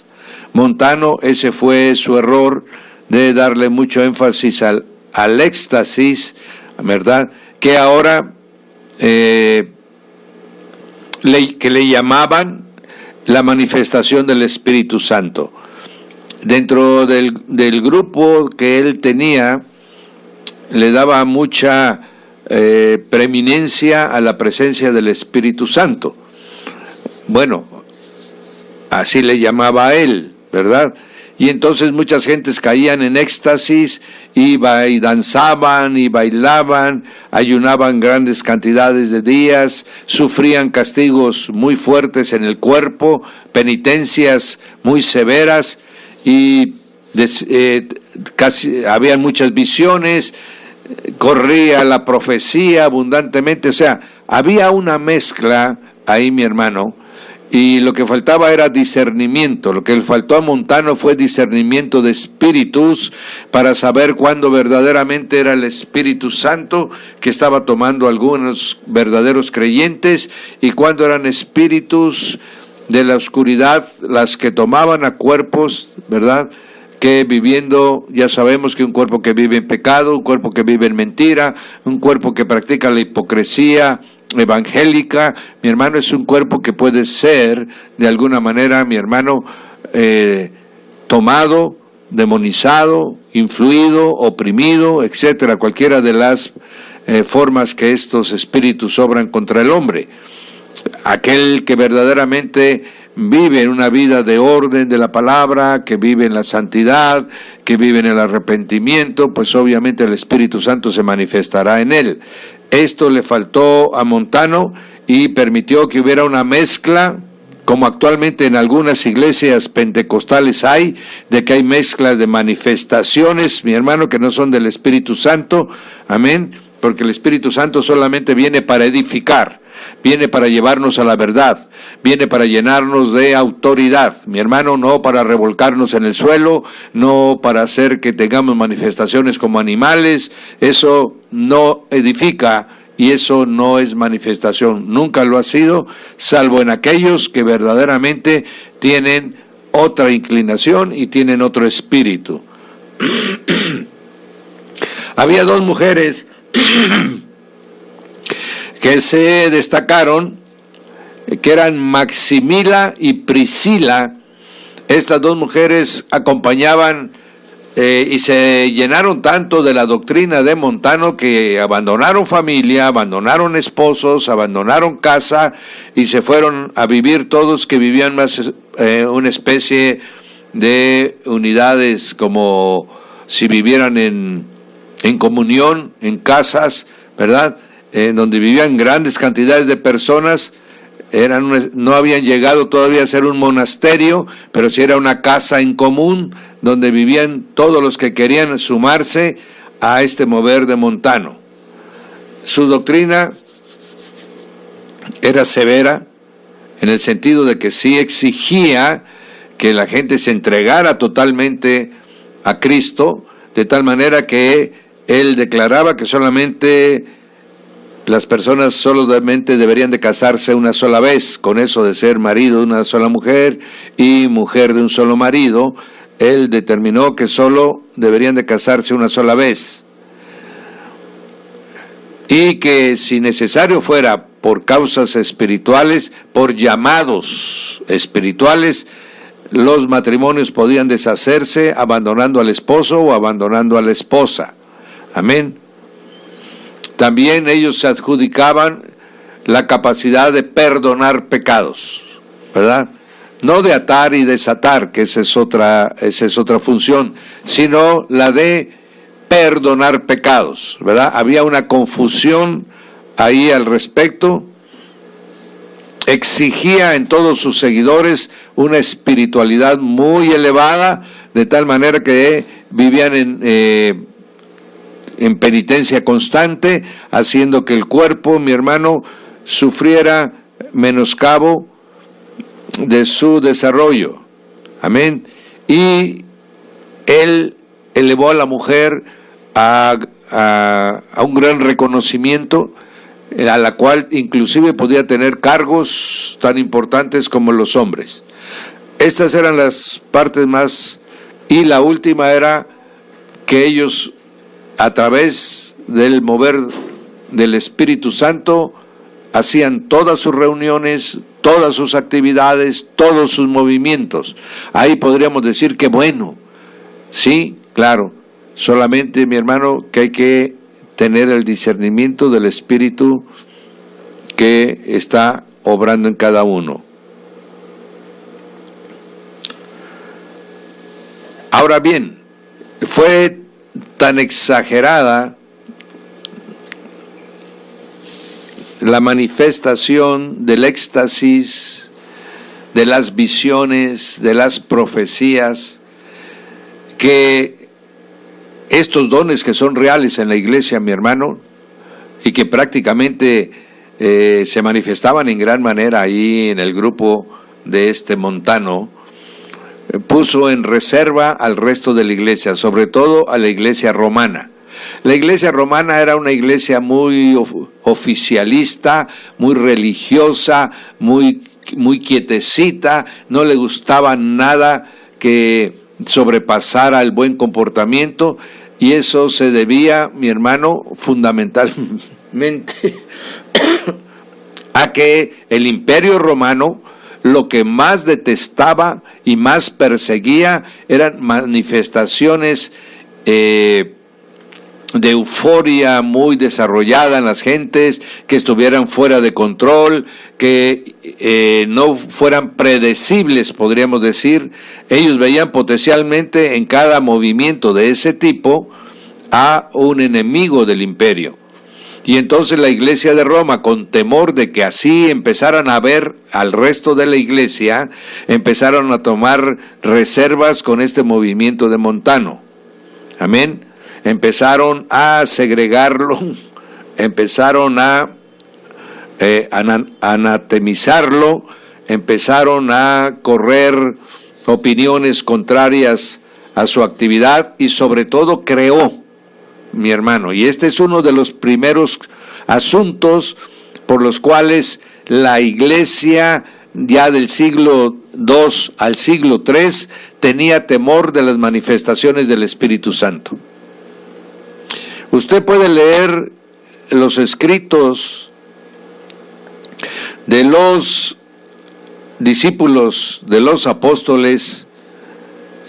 Montano, ese fue su error, de darle mucho énfasis al éxtasis, ¿verdad?, que ahora que le llamaban la manifestación del Espíritu Santo. Dentro del grupo que él tenía, le daba mucha preeminencia a la presencia del Espíritu Santo. Bueno, así le llamaba a él, ¿verdad? y entonces muchas gentes caían en éxtasis y danzaban y bailaban, ayunaban grandes cantidades de días, sufrían castigos muy fuertes en el cuerpo, penitencias muy severas, y casi habían muchas visiones, corría la profecía abundantemente. O sea, había una mezcla ahí, mi hermano, y lo que faltaba era discernimiento. Lo que le faltó a Montano fue discernimiento de espíritus para saber cuándo verdaderamente era el Espíritu Santo que estaba tomando algunos verdaderos creyentes y cuándo eran espíritus de la oscuridad las que tomaban a cuerpos, ¿verdad?, que viviendo, ya sabemos que un cuerpo que vive en pecado, un cuerpo que vive en mentira, un cuerpo que practica la hipocresía evangélica, mi hermano, es un cuerpo que puede ser, de alguna manera, mi hermano, tomado, demonizado, influido, oprimido, etcétera, cualquiera de las formas que estos espíritus obran contra el hombre. Aquel que verdaderamente vive en una vida de orden de la palabra, que vive en la santidad, que vive en el arrepentimiento, pues obviamente el Espíritu Santo se manifestará en él. Esto le faltó a Montano y permitió que hubiera una mezcla, como actualmente en algunas iglesias pentecostales hay, de que hay mezclas de manifestaciones, mi hermano, que no son del Espíritu Santo, amén, porque el Espíritu Santo solamente viene para edificar, viene para llevarnos a la verdad, viene para llenarnos de autoridad, mi hermano, no para revolcarnos en el suelo, no para hacer que tengamos manifestaciones como animales. Eso no edifica y eso no es manifestación, nunca lo ha sido, salvo en aquellos que verdaderamente tienen otra inclinación y tienen otro espíritu. Había dos mujeres que se destacaron, que eran Maximila y Priscila. Estas dos mujeres acompañaban y se llenaron tanto de la doctrina de Montano que abandonaron familia, abandonaron esposos, abandonaron casa y se fueron a vivir todos, que vivían más una especie de unidades, como si vivieran en comunión, en casas, ¿verdad?, donde vivían grandes cantidades de personas. No habían llegado todavía a ser un monasterio, pero sí era una casa en común donde vivían todos los que querían sumarse a este mover de Montano. Su doctrina era severa en el sentido de que sí exigía que la gente se entregara totalmente a Cristo, de tal manera que él declaraba que solamente las personas solamente deberían de casarse una sola vez. Con eso de ser marido de una sola mujer y mujer de un solo marido, él determinó que solo deberían de casarse una sola vez. Y que si necesario fuera por causas espirituales, por llamados espirituales, los matrimonios podían deshacerse abandonando al esposo o abandonando a la esposa. Amén. También ellos se adjudicaban la capacidad de perdonar pecados, ¿verdad? No de atar y desatar, que esa es otra función, sino la de perdonar pecados, ¿verdad? Había una confusión ahí al respecto. Exigía en todos sus seguidores una espiritualidad muy elevada, de tal manera que vivían en penitencia constante, haciendo que el cuerpo, mi hermano, sufriera menoscabo de su desarrollo. Amén. Y él elevó a la mujer a un gran reconocimiento, a la cual inclusive podía tener cargos tan importantes como los hombres. Estas eran las partes más, y la última era que ellos, a través del mover del Espíritu Santo, hacían todas sus reuniones, todas sus actividades, todos sus movimientos. Ahí podríamos decir que bueno, sí, claro, solamente, mi hermano, que hay que tener el discernimiento del Espíritu que está obrando en cada uno. Ahora bien, fue tan exagerada la manifestación del éxtasis, de las visiones, de las profecías, que estos dones que son reales en la iglesia, mi hermano, y que prácticamente se manifestaban en gran manera ahí en el grupo de este Montano, puso en reserva al resto de la iglesia, sobre todo a la iglesia romana. La iglesia romana era una iglesia muy oficialista, muy religiosa, muy quietecita, no le gustaba nada que sobrepasara el buen comportamiento, y eso se debía, mi hermano, fundamentalmente a que el Imperio Romano lo que más detestaba y más perseguía eran manifestaciones de euforia muy desarrollada en las gentes, que estuvieran fuera de control, que no fueran predecibles, podríamos decir. Ellos veían potencialmente en cada movimiento de ese tipo a un enemigo del imperio. Y entonces la iglesia de Roma, con temor de que así empezaran a ver al resto de la iglesia, empezaron a tomar reservas con este movimiento de Montano. Amén. Empezaron a segregarlo, empezaron a anatemizarlo, empezaron a correr opiniones contrarias a su actividad, y sobre todo creó, mi hermano, y este es uno de los primeros asuntos por los cuales la iglesia ya del siglo II al siglo III tenía temor de las manifestaciones del Espíritu Santo. Usted puede leer los escritos de los discípulos, de los apóstoles,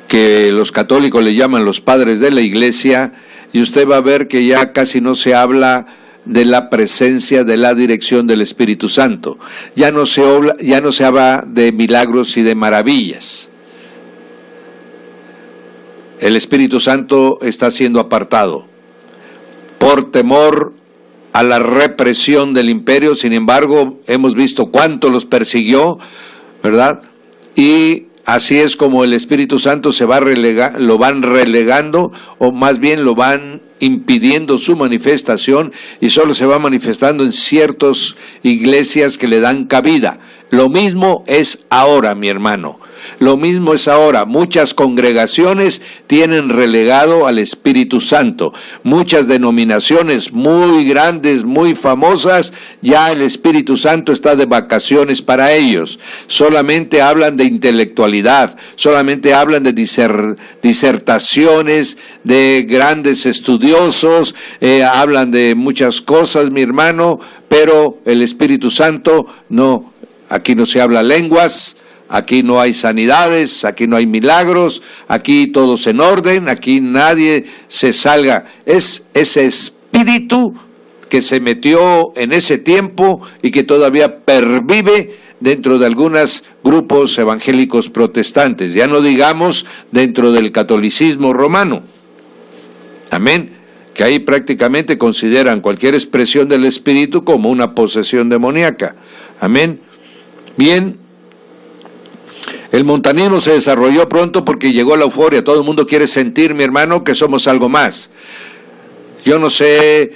que los católicos le llaman los padres de la iglesia, y usted va a ver que ya casi no se habla de la presencia, de la dirección del Espíritu Santo. Ya no se habla de milagros y de maravillas. El Espíritu Santo está siendo apartado por temor a la represión del imperio. Sin embargo, hemos visto cuánto los persiguió, ¿verdad? Y así es como el Espíritu Santo lo van relegando, o más bien lo van impidiendo su manifestación, y solo se va manifestando en ciertas iglesias que le dan cabida. Lo mismo es ahora, mi hermano. Lo mismo es ahora. Muchas congregaciones tienen relegado al Espíritu Santo. Muchas denominaciones muy grandes, muy famosas, ya el Espíritu Santo está de vacaciones para ellos. Solamente hablan de intelectualidad, solamente hablan de disertaciones de grandes estudiosos, hablan de muchas cosas, mi hermano, pero el Espíritu Santo no. Aquí no se habla lenguas, aquí no hay sanidades, aquí no hay milagros, aquí todos en orden, aquí nadie se salga. Es ese espíritu que se metió en ese tiempo y que todavía pervive dentro de algunos grupos evangélicos protestantes, ya no digamos dentro del catolicismo romano. Amén. Que ahí prácticamente consideran cualquier expresión del espíritu como una posesión demoníaca. Amén. Bien, el montanismo se desarrolló pronto porque llegó la euforia. Todo el mundo quiere sentir, mi hermano, que somos algo más. Yo no sé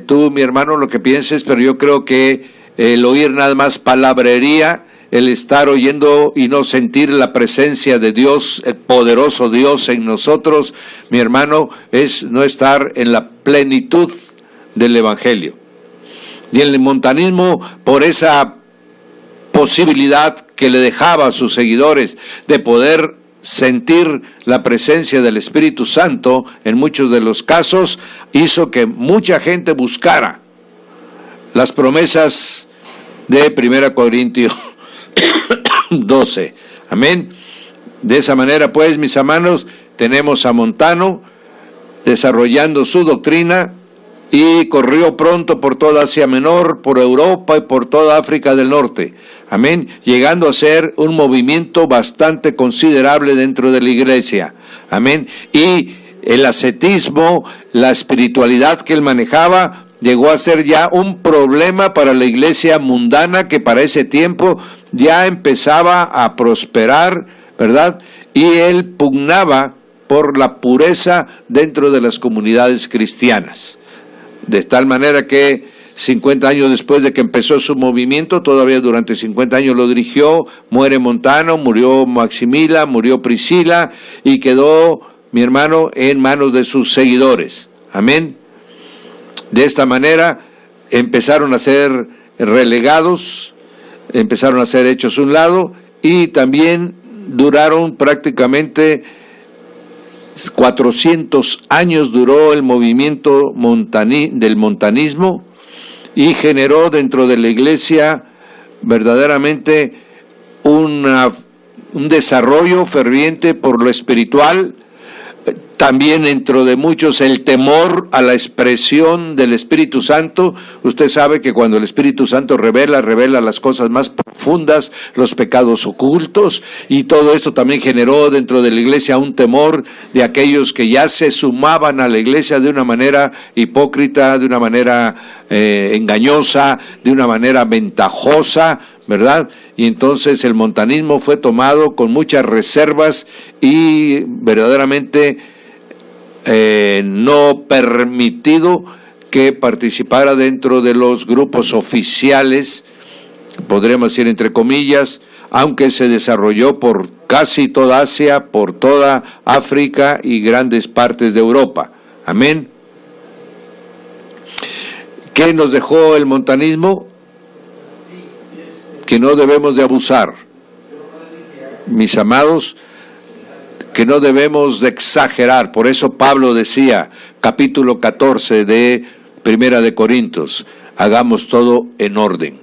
tú, mi hermano, lo que pienses, pero yo creo que el oír nada más palabrería, el estar oyendo y no sentir la presencia de Dios, el poderoso Dios en nosotros, mi hermano, es no estar en la plenitud del Evangelio. Y el montanismo, por esa posibilidad que le dejaba a sus seguidores de poder sentir la presencia del Espíritu Santo, en muchos de los casos, hizo que mucha gente buscara las promesas de 1 Corintios 12. Amén. De esa manera, pues, mis hermanos, tenemos a Montano desarrollando su doctrina y corrió pronto por toda Asia Menor, por Europa y por toda África del Norte. Amén. Llegando a ser un movimiento bastante considerable dentro de la iglesia. Amén. Y el ascetismo, la espiritualidad que él manejaba, llegó a ser ya un problema para la iglesia mundana, que para ese tiempo ya empezaba a prosperar, ¿verdad? Y él pugnaba por la pureza dentro de las comunidades cristianas. De tal manera que 50 años después de que empezó su movimiento, todavía durante 50 años lo dirigió, muere Montano, murió Maximila, murió Priscila, y quedó, mi hermano, en manos de sus seguidores. Amén. De esta manera empezaron a ser relegados, empezaron a ser hechos a un lado, y también duraron prácticamente 400 años duró el movimiento del montanismo, y generó dentro de la iglesia verdaderamente un desarrollo ferviente por lo espiritual. También dentro de muchos el temor a la expresión del Espíritu Santo. Usted sabe que cuando el Espíritu Santo revela las cosas más profundas, los pecados ocultos, y todo esto también generó dentro de la iglesia un temor de aquellos que ya se sumaban a la iglesia de una manera hipócrita, de una manera engañosa, de una manera ventajosa, ¿verdad? Y entonces el montanismo fue tomado con muchas reservas y verdaderamente no permitido que participara dentro de los grupos oficiales, podríamos decir entre comillas, aunque se desarrolló por casi toda Asia, por toda África y grandes partes de Europa. Amén. ¿Qué nos dejó el montanismo? Que no debemos de abusar, mis amados, que no debemos de exagerar. Por eso Pablo decía, capítulo 14 de Primera de Corintios, hagamos todo en orden.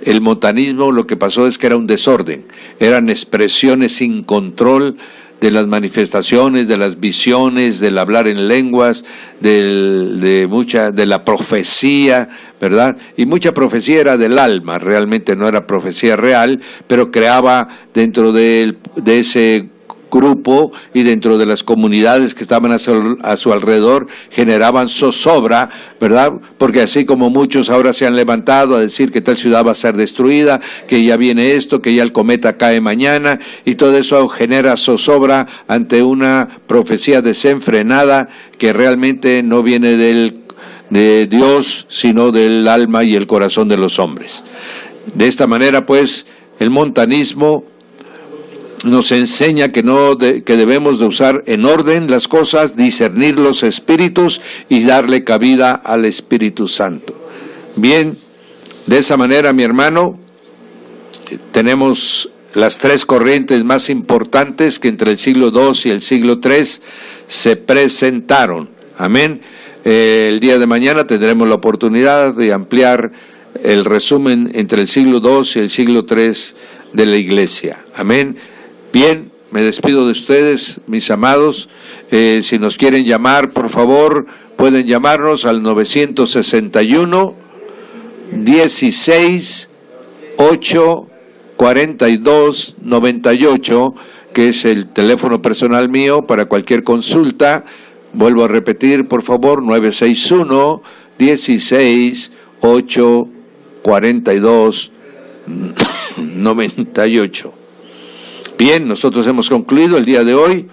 El montanismo, lo que pasó es que era un desorden, eran expresiones sin control de las manifestaciones, de las visiones, del hablar en lenguas, de la profecía, ¿verdad? Y mucha profecía era del alma, realmente no era profecía real, pero creaba dentro de ese grupo y dentro de las comunidades que estaban a su alrededor, generaban zozobra, ¿verdad? Porque así como muchos ahora se han levantado a decir que tal ciudad va a ser destruida, que ya viene esto, que ya el cometa cae mañana, y todo eso genera zozobra ante una profecía desenfrenada que realmente no viene de Dios, sino del alma y el corazón de los hombres. De esta manera, pues, el montanismo nos enseña que debemos de usar en orden las cosas, discernir los espíritus y darle cabida al Espíritu Santo. Bien, de esa manera, mi hermano, tenemos las tres corrientes más importantes que entre el siglo II y el siglo III se presentaron. Amén. El día de mañana tendremos la oportunidad de ampliar el resumen entre el siglo II y el siglo III de la iglesia. Amén. Bien, me despido de ustedes, mis amados. Si nos quieren llamar, por favor, pueden llamarnos al 961 16 8 42 98, que es el teléfono personal mío para cualquier consulta. Vuelvo a repetir, por favor, 961 16 8 42 98. Bien, nosotros hemos concluido el día de hoy.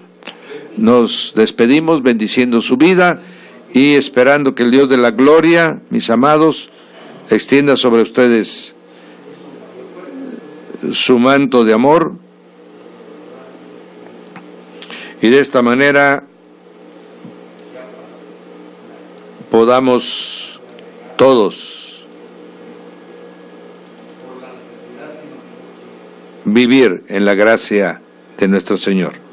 Nos despedimos bendiciendo su vida y esperando que el Dios de la gloria, mis amados, extienda sobre ustedes su manto de amor, y de esta manera podamos todos vivir en la gracia de nuestro Señor.